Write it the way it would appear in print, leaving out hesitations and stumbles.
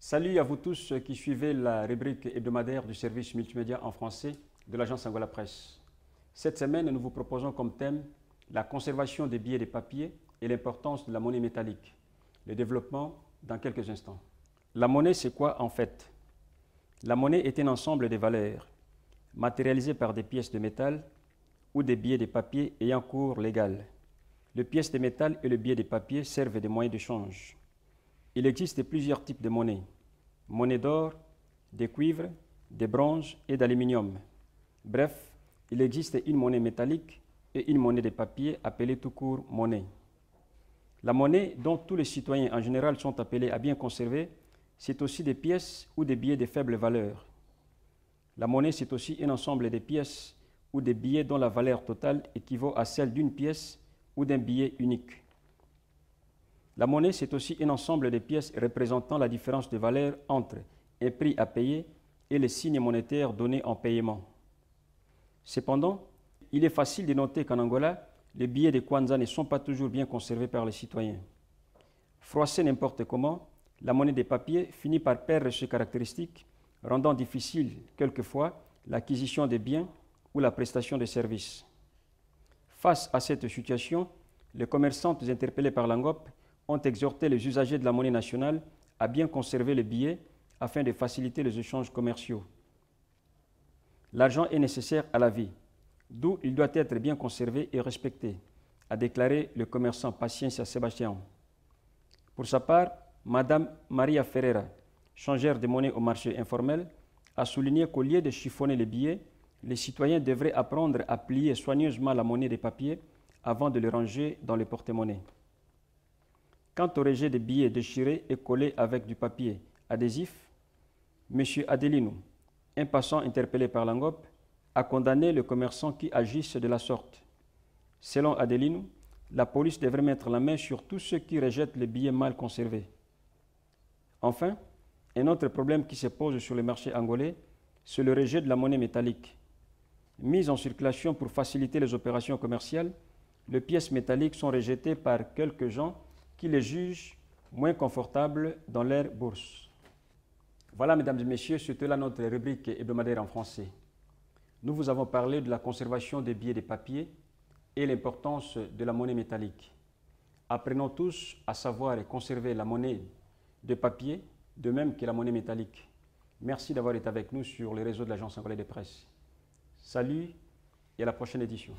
Salut à vous tous qui suivez la rubrique hebdomadaire du service multimédia en français de l'agence Angola Presse. Cette semaine, nous vous proposons comme thème la conservation des billets de papier et l'importance de la monnaie métallique. Le développement dans quelques instants. La monnaie, c'est quoi en fait? La monnaie est un ensemble de valeurs matérialisées par des pièces de métal ou des billets de papier ayant cours légal. Les pièces de métal et le billet de papier servent de moyens de change. Il existe plusieurs types de monnaie. Monnaie d'or, de cuivre, de bronze et d'aluminium. Bref, il existe une monnaie métallique et une monnaie de papier appelée tout court monnaie. La monnaie dont tous les citoyens en général sont appelés à bien conserver, c'est aussi des pièces ou des billets de faible valeur. La monnaie, c'est aussi un ensemble de pièces ou des billets dont la valeur totale équivaut à celle d'une pièce ou d'un billet unique. La monnaie, c'est aussi un ensemble de pièces représentant la différence de valeur entre un prix à payer et les signes monétaires donnés en paiement. Cependant, il est facile de noter qu'en Angola, les billets de Kwanza ne sont pas toujours bien conservés par les citoyens. Froissée n'importe comment, la monnaie de papier finit par perdre ses caractéristiques, rendant difficile, quelquefois, l'acquisition des biens ou la prestation de services. Face à cette situation, les commerçantes interpellées par l'ANGOP ont exhorté les usagers de la monnaie nationale à bien conserver les billets afin de faciliter les échanges commerciaux. L'argent est nécessaire à la vie, d'où il doit être bien conservé et respecté, a déclaré le commerçant Paciencia Sébastien. Pour sa part, Madame Maria Ferreira, changère de monnaie au marché informel, a souligné qu'au lieu de chiffonner les billets, les citoyens devraient apprendre à plier soigneusement la monnaie de papier avant de le ranger dans le porte-monnaie. Quant au rejet des billets déchirés et collés avec du papier adhésif, M. Adelino, un passant interpellé par l'ANGOP, a condamné les commerçants qui agissent de la sorte. Selon Adelino, la police devrait mettre la main sur tous ceux qui rejettent les billets mal conservés. Enfin, un autre problème qui se pose sur le marché angolais, c'est le rejet de la monnaie métallique. Mise en circulation pour faciliter les opérations commerciales, les pièces métalliques sont rejetées par quelques gens qui les jugent moins confortables dans leur bourse. Voilà, mesdames et messieurs, c'était là notre rubrique hebdomadaire en français. Nous vous avons parlé de la conservation des billets de papier et l'importance de la monnaie métallique. Apprenons tous à savoir et conserver la monnaie de papier, de même que la monnaie métallique. Merci d'avoir été avec nous sur les réseaux de l'agence angolaise de presse. Salut et à la prochaine édition.